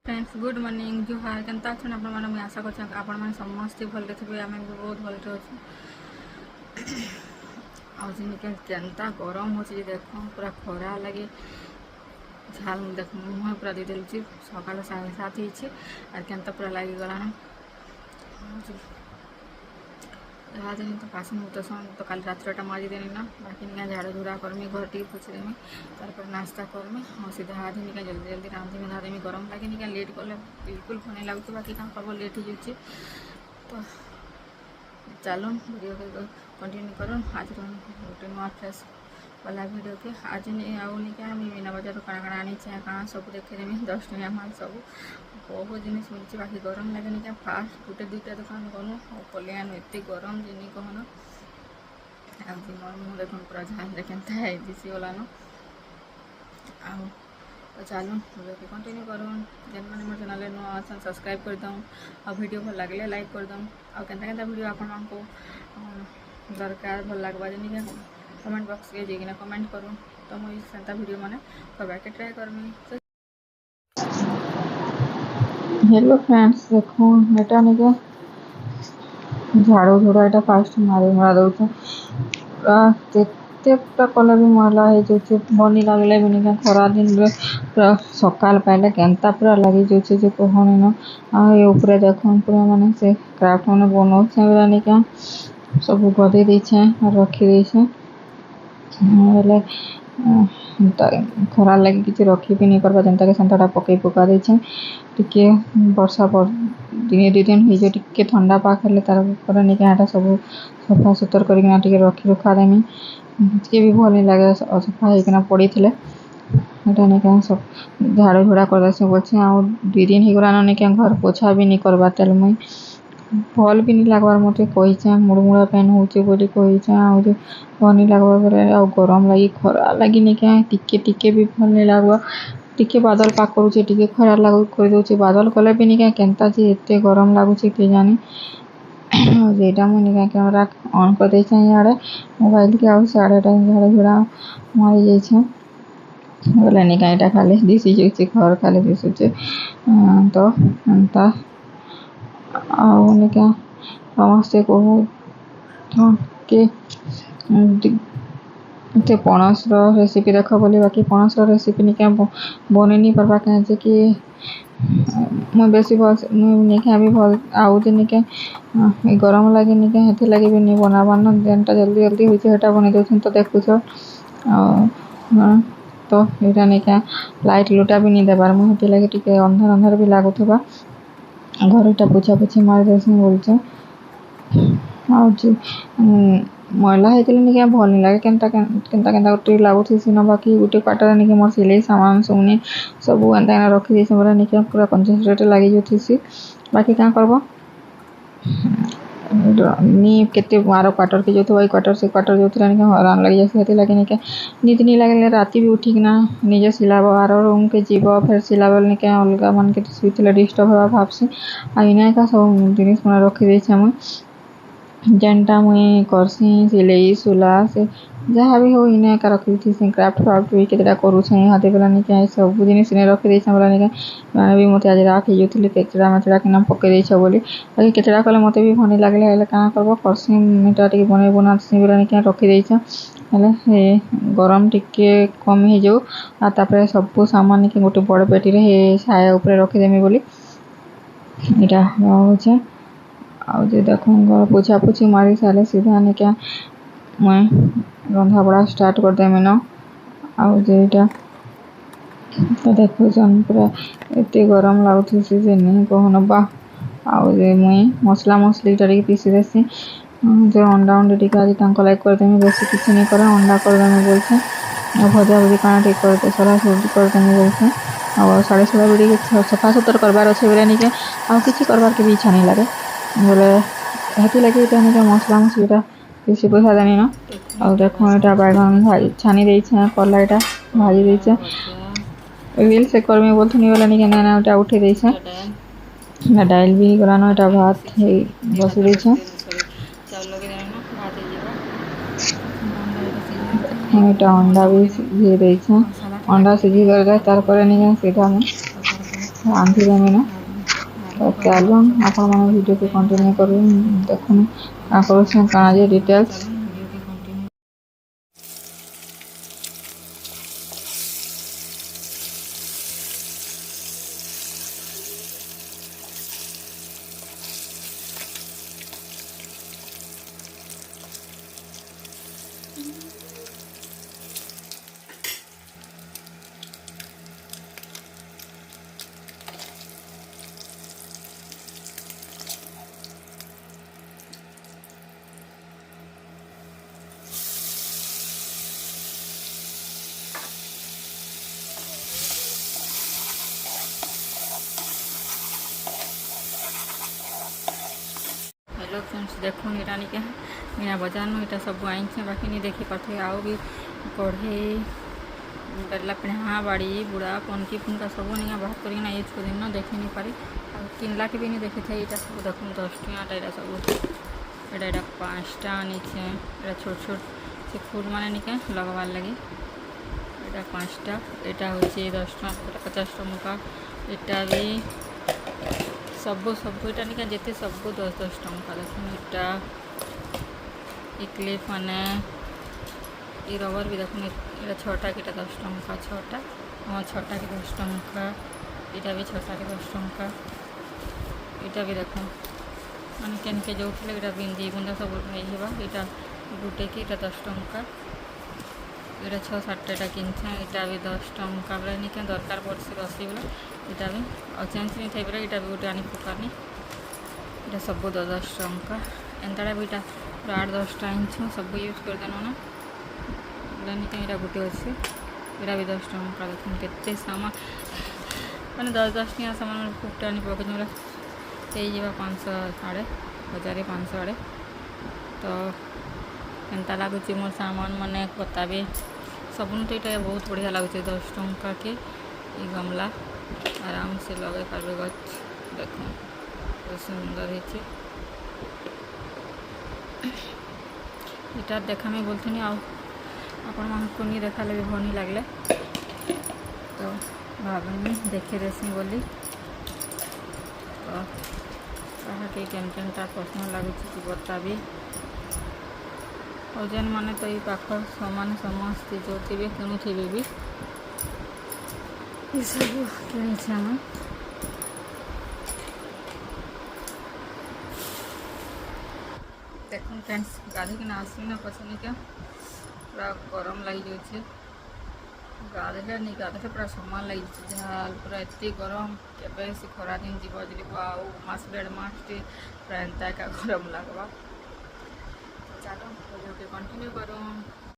Friends good morning जुहार केनता अच्छे आपण मैंने आशा कर आपण मैंने समस्ते भले थे आम भी बहुत भले अच्छे केनता गरम हो देख पूरा खरा लगे झाल देख मुँह पूरा दे देलुची सकाल 7:30 और केनता पूरा लगी गलान दिन तो पासन उतसन तो कल रात्रटा मारी देनी ना बाकी निका झाड़ झुड़ा करमी घर टी पोछदेमी तार नाश्ता करमी हाँ सीधा हाथ निका जल्दी जल्दी रांधीमी धादेमी गरम लगे निका लेट कले बिल्कुल भल लगुच बाकी काम करब लेट हो जाए तो चलून वीडियो के कंटिन्यू करूँ आज गोटे नुआ फ्रेश वाला वीडियो के आज आनी क्या मीना बजार काଣା काଣା आनी काଣା सब देखेदेमी 10 टंकिया माल सब बहुत जिन मिलती बाकी गरम लगे क्या फास्ट गोटे दुईटा दुकान गलु कल्याण एत गरम जिन कहन मुँह देख पूरा झाल केनता है दिशीगलान आ चलून वीडियो के कंटिन्यू करूँ जेन मैंने मोर चैनल नुआ अच्छा सब्सक्राइब कर दूँ आ वीडियो भल लगे लाइक कर दूँ आ केनता वीडियो आपण को दरकार भल लगवा जिन कमेंट बॉक्स के जाइए कमेंट करूँ तो मुझे सेंता वीडियो मैंने करवाके ट्राए करमी। हेलो फ्रेंड्स देखो एटा निके झाड़ू झुड़ा एटा फास्ट मारी मारा दउछ तेटा कलर भी मैला हो जाए बनी लगले भी निके खरा दिन रे पूरा सकाल पाइले केनता पूरा लगी जाए जे कहनी न आ ऊपर देखो पूरा माने से क्राफ्ट माने बनाउछे बेला निके सब गदे देछे रखी देछे बोले खरा लगे किसी रखी भी नहीं करवा जनता के संतटा पकई पका देछे टिके वर्षा पर दिने 2 दिन हो टिके ठंडा पाक हेले तार पर निके सब सफा सुतर करके टिके रखी रुखा देमी टिके भी भल नहीं लगे सफा होना पड़ी थे निके सब झाड़ू झुड़ा कर देसी बोलछे आ 2 दिन हो गलान निके घर पोछा भी नहीं करवा तेल मुई भल भी नहीं लगवार मते कहीचे मुड़मुड़ा पेन होचे बोली कहीचे आ जो भनी लगवा बोले आ गरम लगी खरा लगी निके टिके टिके भी भल नहीं लगवा टिके बादल पाक करूचे टिके खरा लागू कर दोचे बादल कले भी निके केनता जे एते गरम लागुचे के जानी जेटा मुई निके कैमरा ऑन कर देछे याडे मोबाइल के आउ साड़े टाइम झाड़े झुड़ा मारी जाइछे बोले निके एटा खाली दिसी जाइछे घर खाली दिसुचे तो एंता आउ निके समस्ते कहू के ते पणस रेसिपी देख बोली बाकी पणस रेसिपी निके बने नहीं पार्बा कहे कि मुझे बेसी भल निके भी भल आउ जे निके गरम लगे निके हेथि लगे भी नहीं बनाबार न जेनटा जल्दी जल्दी होइछे हेटा बने देछन तो देखुछ तो एटा निके लाइट लुटा भी नहीं देबार मु हेथि लगे टिके अंधार अंधार भी लागुथबा घरटा पोछा पोछी मारी देछन बोलछे आ मैला होते निके भल नहीं लगे केनता केनता केनता गोटे लगुथि सिना बाकी गोटे क्वार्टर निके मोर सिलाई सामान सुनी सब एंता रखी देछे बोले निके पूरा कंसंट्रेट लगी जोथि बाकी का करबो नी केते 12 क्वार्टर के जो क्वार्टर से क्वार्टर जो निके हरान लगी जैसे हेते लगे निके नींद नहीं लगे राती भी उठी ना निजे सिलाब आर रूम के जीव फिर सिलाबल निके अलग मन के सुइतले डिस्टर्ब होगा भाबसी आ इना का सब जिनिस मन रखी देछे मुई जेनटा मुई करसी सिलाई सुला से जहाँ भी हो इने का रखी थी से क्राफ्ट फ्राफ्ट भी केतेटा करूछे हाथे बेला निके सब जिनिस ने रखी देछे बोला निके माने भी मते आज राखी जोथिले केचड़ा मचड़ा के नाम पके देछे बोली बाकी केचड़ा कले मते भी भनी लागले हेले का करबो करसी मीटा टिके बने बना से बोला निके रखी देछे हेले हे गरम टिके कम हे जो आ तापर सब सामान निके गोटे बड़ पेटी रे हे छाया ऊपर रखी देमी बोली एटा होचे आ जे देखो घर पोछा पोछी मारी साले सीधा निके मैं रंधा बड़ा स्टार्ट कर देमी न आ जेटा तो देखो जन पूरा एते गरम लागुथि से जे नहीं कहन बा आ जे मुई मसला मसली टा टिके पीसी देसी जो अंडा अंडे टिके आज तांको लाइक कर देमी बेसी किछ नहीं करे अंडा कर देमी बोलछे आ भजा भजी काना टिके कर दे सला सब्जी कर देमी बोलछे आ 16:30 बजे के सफा सुतर करबार अछि बेले निके आ किछ करबार के भी इच्छा नहीं लागे बोले हेती लगे निके मसला मसलीटा बेसी पैसा देनी न आ देखो एटा बैगन भाजी छानी देछे करला एटा भाजी देछे रील से करमी बोलथनी वाला निके ना एटा उठे देछे ना डाल भी गलानो एटा भात बस देछे एटा अंडा भी सिझे देछे अंडा सिझी कर जाए तार पर निके सीधा में ରାନ୍ଧିଦେମି ନା ତ ଚାଲୁନ୍ ଆପଣମାନେ ଭିଡ଼ିଓକେ କଣ୍ଟିନ୍ୟू କରୁନ୍ ଦେଖୁନ୍ କାଁ କରୁଛେଁ କାଣା ଯେ ଡିଟେଲ୍ସ। हेलो फ्रेंड्स देखुन इटा निके मीना बाजार नु इटा सब आइछे बाकी नहीं देखी पाथे आओ भी कढ़े बेला पिढ़ा बाड़ी बुढ़ा पनकी पुनका सब नहीं बात करना यूज कर न देखी नहीं पारी किनला के भी नहीं देखे थे इटा सब देखुन 10 टका इटा सब इटा 5 टा नीचे इटा छोट छोट से फूल माने निके लगवार लगी इटा 5 टा इटा होचे 10 टका 50 टका इटा भी सब इटा निका जेते सब 10 टका देखुन इटा क्लिप माने ये रबर भी देखुन इटा 6टा किटा 10 टका 6टा हाँ 6टा के 10 टका इटा भी 6टा के 10 टका इटा भी देखुन मान के जो इटा बिंदी बुंदा सब इटा गुटे की इटा 10 टका इटा 6-7टा किनछे इटा भी 10 टका बेले निके दरकार पड़सी रसी बेले इटा भी और चेंज नहीं थे बेले इटा भी गोटे आनी पकानी इटा सब 10 टका एंताटा भी इटा 8-10टा इंच सब यूज कर देनो ना बेले निके इटा गोटे अच्छे इटा भी 10 टका देखुन केते सामान मैंने 10 टका सामान खूब आनी पकड़ बेले 500 साढ़े 1500 आड़े तो एंता लगुच मोर सामान मैंने कता भी सबन तो ये बहुत बढ़िया लगुच 10 टका के ये गमला आराम से लगे पारे गच देख बहुत सुंदर है इटा देखा में बोलते आपण को नहीं देखा लगे भल नहीं लगले तो भाभी देखे देसी बोली तो कहा केनटा पसंद लगुच बता भी और जेन माने तो ये पाख सामान समस्ते जो थे किणुथे भी ये सब किणी आम देख फ्रेंड्स गाधे आसली ना पसंद क्या पूरा गरम लगी जाऊे गाधे नहीं गाधे पूरा समान लगी झाल पूरा एत गरम के खरा दिन जीव आउ मास 1.5 मास पूरा एंता का गरम लगवा चलो वीडियो के कंटिन्यू करूँ।